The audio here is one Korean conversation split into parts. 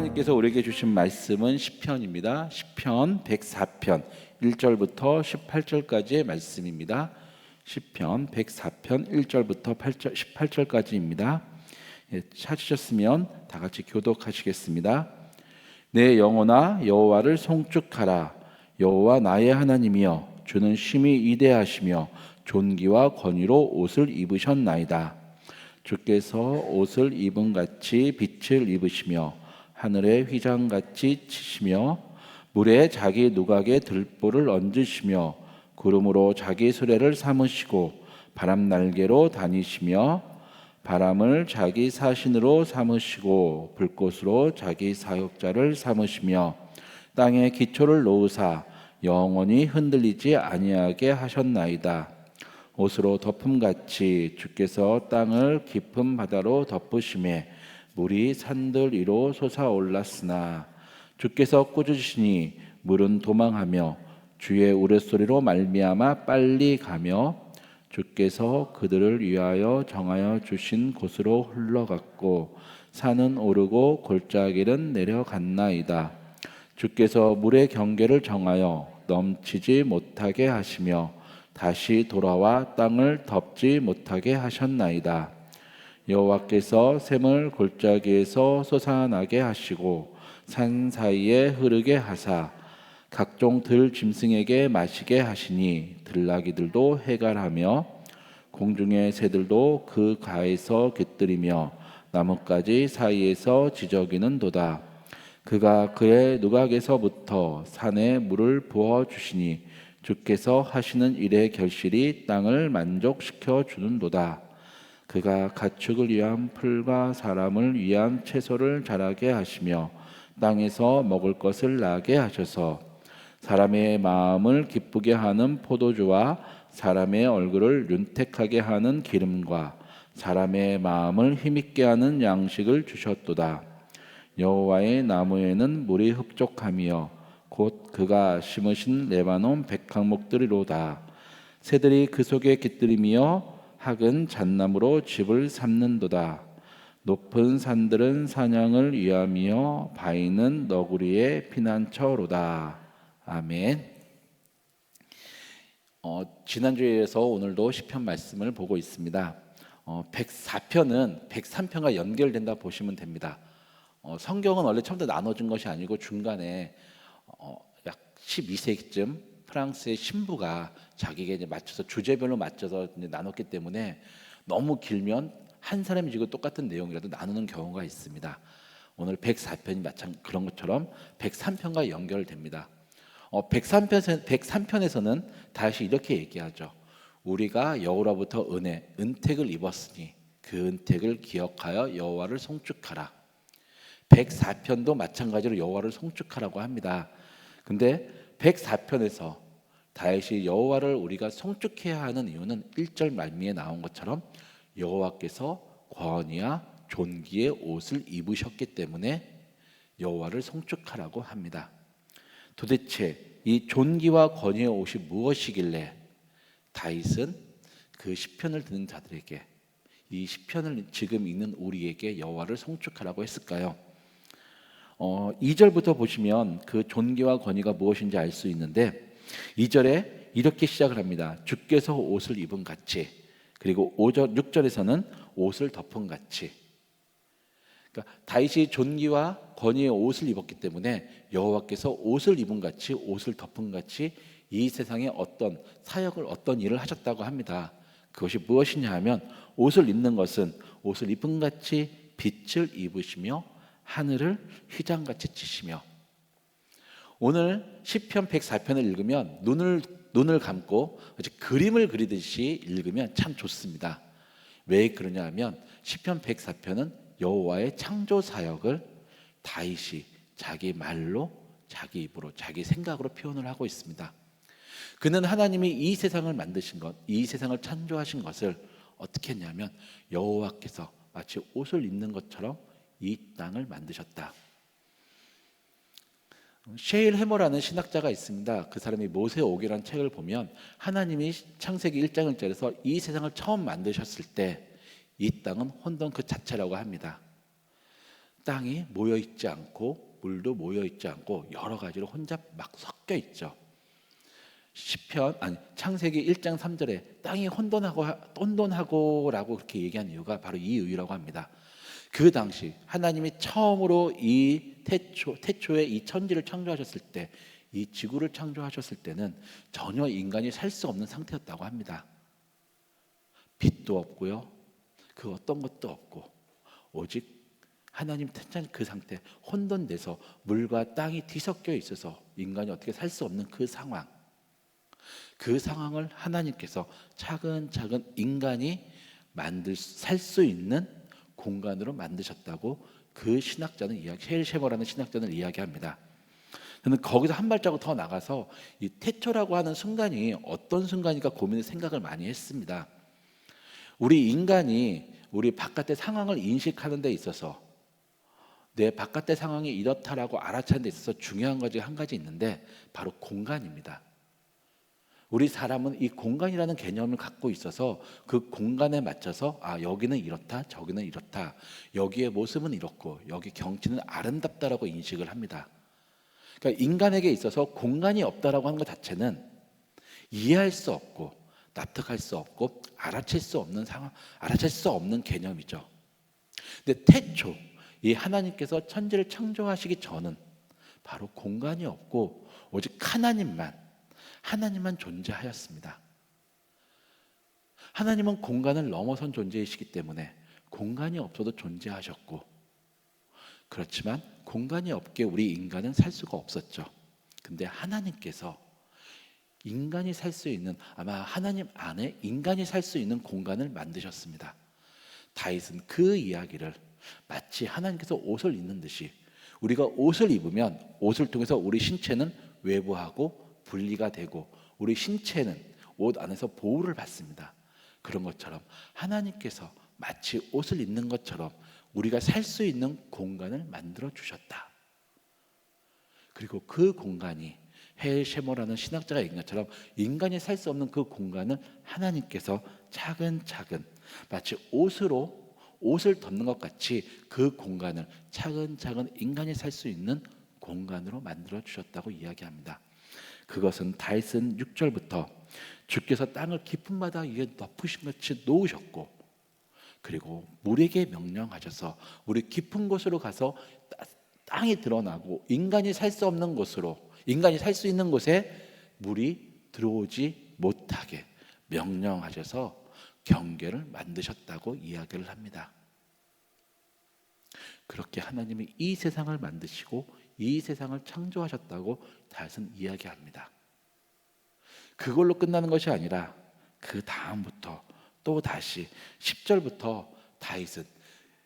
하나님께서 우리에게 주신 말씀은 시편입니다. 시편 104편 1절부터 18절까지의 말씀입니다. 시편 104편 1절부터 18절까지입니다. 찾으셨으면 다 같이 교독하시겠습니다. 내 영혼아 여호와를 송축하라. 여호와 나의 하나님이여, 주는 심히 위대하시며 존귀와 권위로 옷을 입으셨나이다. 주께서 옷을 입은 같이 빛을 입으시며 하늘에 휘장같이 치시며 물에 자기 누각에 들보를 얹으시며 구름으로 자기 수레를 삼으시고 바람 날개로 다니시며 바람을 자기 사신으로 삼으시고 불꽃으로 자기 사역자를 삼으시며 땅에 기초를 놓으사 영원히 흔들리지 아니하게 하셨나이다. 옷으로 덮음같이 주께서 땅을 깊은 바다로 덮으시매 물이 산들 위로 솟아올랐으나 주께서 꾸짖으시니 물은 도망하며 주의 우레소리로 말미암아 빨리 가며 주께서 그들을 위하여 정하여 주신 곳으로 흘러갔고 산은 오르고 골짜기는 내려갔나이다. 주께서 물의 경계를 정하여 넘치지 못하게 하시며 다시 돌아와 땅을 덮지 못하게 하셨나이다. 여호와께서 샘을 골짜기에서 솟아나게 하시고 산 사이에 흐르게 하사 각종 들 짐승에게 마시게 하시니 들나귀들도 해갈하며 공중의 새들도 그 가에서 깃들이며 나뭇가지 사이에서 지저귀는도다. 그가 그의 누각에서부터 산에 물을 부어 주시니 주께서 하시는 일의 결실이 땅을 만족시켜 주는도다. 그가 가축을 위한 풀과 사람을 위한 채소를 자라게 하시며 땅에서 먹을 것을 나게 하셔서 사람의 마음을 기쁘게 하는 포도주와 사람의 얼굴을 윤택하게 하는 기름과 사람의 마음을 힘있게 하는 양식을 주셨도다. 여호와의 나무에는 물이 흡족하며 곧 그가 심으신 레바논 백향목들이로다. 새들이 그 속에 깃들이며 학은 잣나무로 집을 삼는도다. 높은 산들은 사냥을 위하며 바위는 너구리의 피난처로다. 아멘. 지난주에서 오늘도 시편 말씀을 보고 있습니다. 104편은 103편과 연결된다 보시면 됩니다. 성경은 원래 처음부터 나눠진 것이 아니고 중간에 약 12세기쯤 프랑스의 신부가 자기에게 이제 맞춰서 주제별로 맞춰서 이제 나눴기 때문에 너무 길면 한 사람이 지고 똑같은 내용이라도 나누는 경우가 있습니다. 오늘 104편이 마찬가지 그런 것처럼 103편과 연결됩니다. 103편에서는 다시 이렇게 얘기하죠. 우리가 여호와로부터 은택을 입었으니 그 은택을 기억하여 여호와를 송축하라. 104편도 마찬가지로 여호와를 송축하라고 합니다. 근데 104편에서 다윗이 여호와를 우리가 송축해야 하는 이유는 1절 말미에 나온 것처럼 여호와께서 권위와 존귀의 옷을 입으셨기 때문에 여호와를 송축하라고 합니다. 도대체 이 존귀와 권위의 옷이 무엇이길래 다윗은 그 시편을 듣는 자들에게 이 시편을 지금 읽는 우리에게 여호와를 송축하라고 했을까요? 2절부터 보시면 그 존귀와 권위가 무엇인지 알 수 있는데 2절에 이렇게 시작을 합니다. 주께서 옷을 입은 같이, 그리고 6절에서는 옷을 덮은 같이. 그러니까 다윗이 존귀와 권위의 옷을 입었기 때문에 여호와께서 옷을 입은 같이, 옷을 덮은 같이 이 세상에 어떤 사역을, 어떤 일을 하셨다고 합니다. 그것이 무엇이냐 하면 옷을 입는 것은 옷을 입은 같이 빛을 입으시며 하늘을 휘장같이 치시며. 오늘 시편 104편을 읽으면 눈을 감고 그림을 그리듯이 읽으면 참 좋습니다. 왜 그러냐 하면 시편 104편은 여호와의 창조 사역을 다윗이 자기 말로, 자기 입으로, 자기 생각으로 표현을 하고 있습니다. 그는 하나님이 이 세상을 만드신 것, 이 세상을 창조하신 것을 어떻게 했냐면 여호와께서 마치 옷을 입는 것처럼 이 땅을 만드셨다. 셰일 해머라는 신학자가 있습니다. 그 사람이 모세오기라는 책을 보면 하나님이 창세기 1장을 짜서 이 세상을 처음 만드셨을 때 이 땅은 혼돈 그 자체라고 합니다. 땅이 모여 있지 않고 물도 모여 있지 않고 여러 가지로 혼자 막 섞여 있죠. 창세기 1장 3절에 땅이 혼돈하고라고 그렇게 얘기한 이유가 바로 이 이유라고 합니다. 그 당시 하나님이 처음으로 이 태초에 이 천지를 창조하셨을 때, 이 지구를 창조하셨을 때는 전혀 인간이 살 수 없는 상태였다고 합니다. 빛도 없고요, 그 어떤 것도 없고, 오직 하나님 태찬 그 상태, 혼돈돼서 물과 땅이 뒤섞여 있어서 인간이 어떻게 살 수 없는 그 상황, 그 상황을 하나님께서 차근차근 인간이 살 수 있는 공간으로 만드셨다고 그 신학자는 헬 셰머라는 신학자는 이야기합니다. 저는 거기서 한 발자국 더 나가서 이 태초라고 하는 순간이 어떤 순간인가 생각을 많이 했습니다. 우리 인간이 우리 바깥의 상황을 인식하는 데 있어서 내 바깥의 상황이 이렇다라고 알아차는 데 있어서 중요한 것이 한 가지 있는데 바로 공간입니다. 우리 사람은 이 공간이라는 개념을 갖고 있어서 그 공간에 맞춰서 여기는 이렇다, 저기는 이렇다, 여기의 모습은 이렇고 여기 경치는 아름답다라고 인식을 합니다. 그러니까 인간에게 있어서 공간이 없다라고 하는 것 자체는 이해할 수 없고 납득할 수 없고 알아챌 수 없는 상황, 알아챌 수 없는 개념이죠. 근데 태초, 이 하나님께서 천지를 창조하시기 전은 바로 공간이 없고 오직 하나님만 존재하였습니다. 하나님은 공간을 넘어선 존재이시기 때문에 공간이 없어도 존재하셨고, 그렇지만 공간이 없게 우리 인간은 살 수가 없었죠. 근데 하나님께서 인간이 살 수 있는, 아마 하나님 안에 인간이 살 수 있는 공간을 만드셨습니다. 다윗은 그 이야기를 마치 하나님께서 옷을 입는 듯이, 우리가 옷을 입으면 옷을 통해서 우리 신체는 외부하고 분리가 되고 우리 신체는 옷 안에서 보호를 받습니다. 그런 것처럼 하나님께서 마치 옷을 입는 것처럼 우리가 살 수 있는 공간을 만들어 주셨다. 그리고 그 공간이 헬 셰머라는 신학자가 얘기한 것처럼 인간이 살 수 없는 그 공간을 하나님께서 차근차근 마치 옷을 덮는 것 같이 그 공간을 차근차근 인간이 살 수 있는 공간으로 만들어 주셨다고 이야기합니다. 그것은 다윗은 6절부터 주께서 땅을 깊은 바다 위에 덮으신 같이 놓으셨고, 그리고 물에게 명령하셔서 우리 깊은 곳으로 가서 땅이 드러나고 인간이 살 수 없는 곳으로, 인간이 살 수 있는 곳에 물이 들어오지 못하게 명령하셔서 경계를 만드셨다고 이야기를 합니다. 그렇게 하나님이 이 세상을 만드시고 이 세상을 창조하셨다고 다윗은 이야기합니다. 그걸로 끝나는 것이 아니라 그 다음부터 또 다시 10절부터 다윗은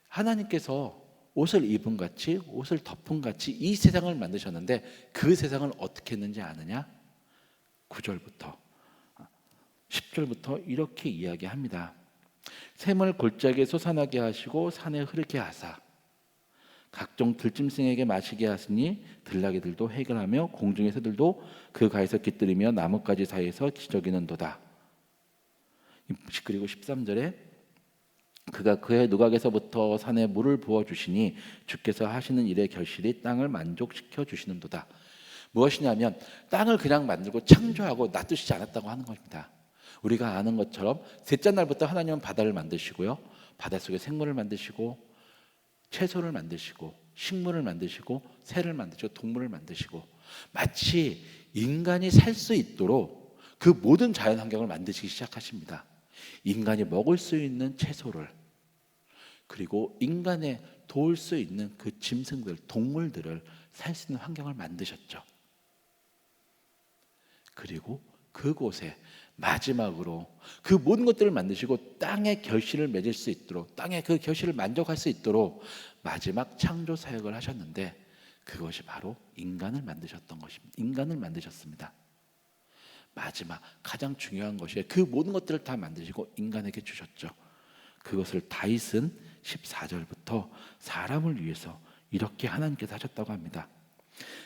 하나님께서 옷을 입은 같이, 옷을 덮은 같이 이 세상을 만드셨는데 그 세상을 어떻게 했는지 아느냐? 9절부터 10절부터 이렇게 이야기합니다. 샘을 골짜기에 솟아나게 하시고 산에 흐르게 하사 각종 들짐승에게 마시게 하시니 들나귀들도 해결하며 공중의 새들도 그 가에서 깃들이며 나뭇가지 사이에서 기저귀는도다. 그리고 13절에 그가 그의 누각에서부터 산에 물을 부어주시니 주께서 하시는 일의 결실이 땅을 만족시켜 주시는도다. 무엇이냐면 땅을 그냥 만들고 창조하고 놔두시지 않았다고 하는 겁니다. 우리가 아는 것처럼 셋째 날부터 하나님은 바다를 만드시고요, 바닷속에 생물을 만드시고 채소를 만드시고 식물을 만드시고 새를 만드시고 동물을 만드시고, 마치 인간이 살 수 있도록 그 모든 자연 환경을 만드시기 시작하십니다. 인간이 먹을 수 있는 채소를, 그리고 인간의 도울 수 있는 그 짐승들, 동물들을 살 수 있는 환경을 만드셨죠. 그리고 그곳에 마지막으로 그 모든 것들을 만드시고 땅의 결실을 맺을 수 있도록, 땅의 그 결실을 만족할 수 있도록 마지막 창조 사역을 하셨는데, 그것이 바로 인간을 만드셨던 것입니다. 인간을 만드셨습니다. 마지막 가장 중요한 것이 그 모든 것들을 다 만드시고 인간에게 주셨죠. 그것을 다윗은 14절부터 사람을 위해서 이렇게 하나님께서 하셨다고 합니다.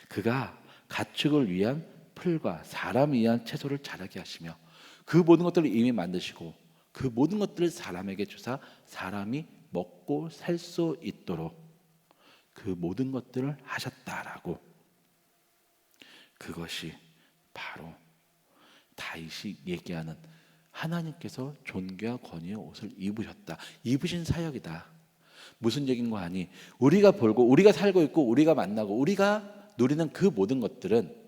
그가 가축을 위한 풀과 사람을 위한 채소를 자라게 하시며 그 모든 것들을 이미 만드시고 그 모든 것들을 사람에게 주사 사람이 먹고 살 수 있도록 그 모든 것들을 하셨다라고. 그것이 바로 다윗이 얘기하는 하나님께서 존귀와 권위의 옷을 입으셨다, 입으신 사역이다. 무슨 얘기인 거 아니? 우리가 벌고 우리가 살고 있고 우리가 만나고 우리가 누리는 그 모든 것들은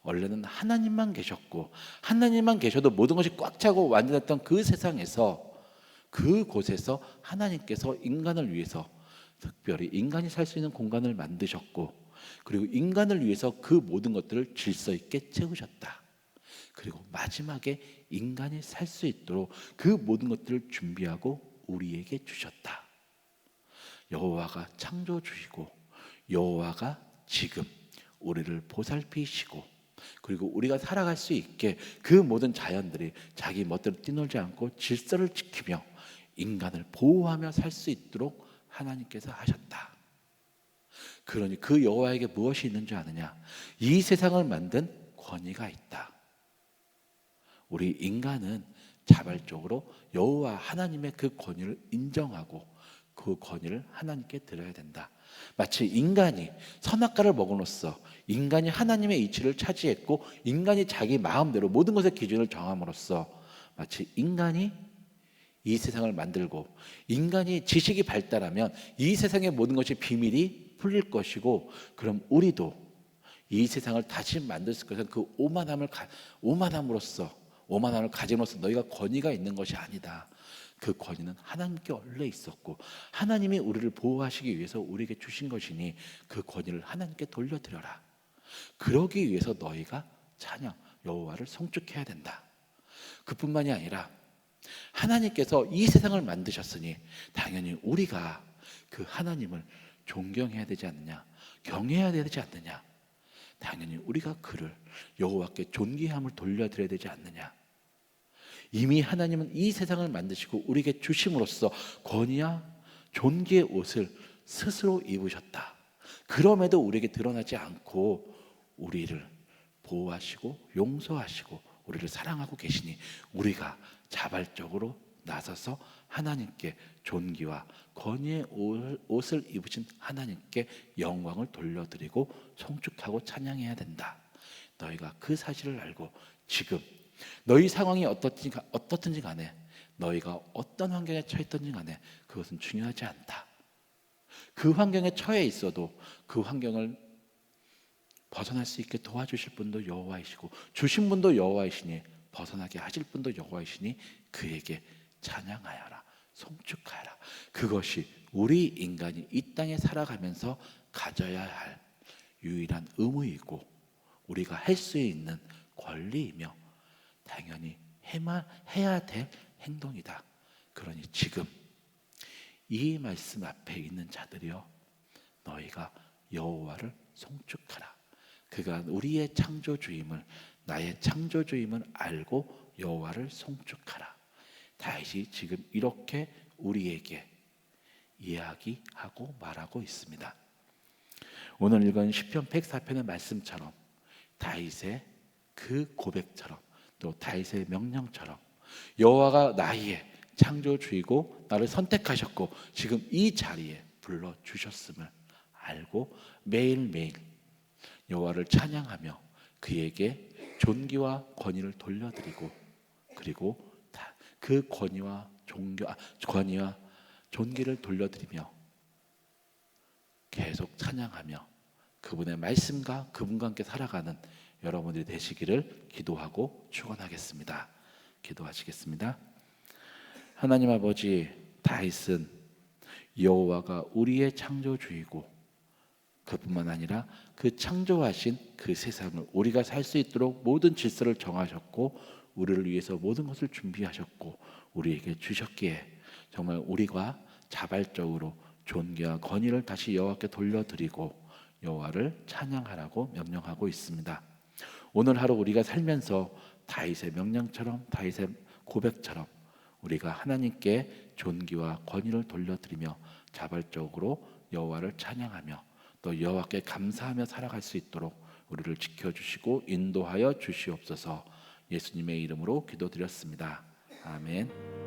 원래는 하나님만 계셨고, 하나님만 계셔도 모든 것이 꽉 차고 완전했던 그 세상에서, 그곳에서 하나님께서 인간을 위해서 특별히 인간이 살 수 있는 공간을 만드셨고, 그리고 인간을 위해서 그 모든 것들을 질서 있게 채우셨다. 그리고 마지막에 인간이 살 수 있도록 그 모든 것들을 준비하고 우리에게 주셨다. 여호와가 창조주이고 여호와가 지금 우리를 보살피시고, 그리고 우리가 살아갈 수 있게 그 모든 자연들이 자기 멋대로 뛰놀지 않고 질서를 지키며 인간을 보호하며 살 수 있도록 하나님께서 하셨다. 그러니 그 여호와에게 무엇이 있는 줄 아느냐? 이 세상을 만든 권위가 있다. 우리 인간은 자발적으로 여호와 하나님의 그 권위를 인정하고 그 권위를 하나님께 드려야 된다. 마치 인간이 선악과를 먹음으로써 인간이 하나님의 이치를 차지했고, 인간이 자기 마음대로 모든 것의 기준을 정함으로써 마치 인간이 이 세상을 만들고, 인간이 지식이 발달하면 이 세상의 모든 것이 비밀이 풀릴 것이고, 그럼 우리도 이 세상을 다시 만들 것은 그 오만함으로써, 오만함을 가짐으로써 너희가 권위가 있는 것이 아니다. 그 권위는 하나님께 원래 있었고 하나님이 우리를 보호하시기 위해서 우리에게 주신 것이니 그 권위를 하나님께 돌려드려라. 그러기 위해서 너희가 찬양 여호와를 송축해야 된다. 그뿐만이 아니라 하나님께서 이 세상을 만드셨으니 당연히 우리가 그 하나님을 존경해야 되지 않느냐, 경외해야 되지 않느냐. 당연히 우리가 그를 여호와께 존귀함을 돌려드려야 되지 않느냐. 이미 하나님은 이 세상을 만드시고 우리에게 주심으로써 권위와 존귀의 옷을 스스로 입으셨다. 그럼에도 우리에게 드러나지 않고 우리를 보호하시고 용서하시고 우리를 사랑하고 계시니 우리가 자발적으로 나서서 하나님께 존귀와 권위의 옷을 입으신 하나님께 영광을 돌려드리고 송축하고 찬양해야 된다. 너희가 그 사실을 알고 지금 너희 상황이 어떻든지 간에, 너희가 어떤 환경에 처했든지 간에 그것은 중요하지 않다. 그 환경에 처해 있어도 그 환경을 벗어날 수 있게 도와주실 분도 여호와이시고 주신 분도 여호와이시니 벗어나게 하실 분도 여호와이시니 그에게 찬양하여라, 송축하여라. 그것이 우리 인간이 이 땅에 살아가면서 가져야 할 유일한 의무이고 우리가 할 수 있는 권리이며 당연히 해야 될 행동이다. 그러니 지금 이 말씀 앞에 있는 자들이여, 너희가 여호와를 송축하라. 그가 우리의 창조주임을, 나의 창조주임을 알고 여호와를 송축하라. 다윗이 지금 이렇게 우리에게 이야기하고 말하고 있습니다. 오늘 읽은 시편 104편의 말씀처럼 다윗의 그 고백처럼 또 다윗의 명령처럼 여호와가 나의 창조주이고 나를 선택하셨고 지금 이 자리에 불러주셨음을 알고 매일매일 여호와를 찬양하며 그에게 존귀와 권위를 돌려드리고, 그리고 그 권위와 존귀를 돌려드리며 계속 찬양하며 그분의 말씀과 그분과 함께 살아가는 여러분들이 되시기를 기도하고 축원하겠습니다. 기도하시겠습니다. 하나님 아버지, 다윗은 여호와가 우리의 창조주이고 그뿐만 아니라 그 창조하신 그 세상을 우리가 살 수 있도록 모든 질서를 정하셨고 우리를 위해서 모든 것을 준비하셨고 우리에게 주셨기에 정말 우리가 자발적으로 존귀와 권위를 다시 여호와께 돌려드리고 여호와를 찬양하라고 명령하고 있습니다. 오늘 하루 우리가 살면서 다윗의 명령처럼, 다윗의 고백처럼 우리가 하나님께 존귀와 권위를 돌려드리며 자발적으로 여호와를 찬양하며 또 여호와께 감사하며 살아갈 수 있도록 우리를 지켜주시고 인도하여 주시옵소서. 예수님의 이름으로 기도드렸습니다. 아멘.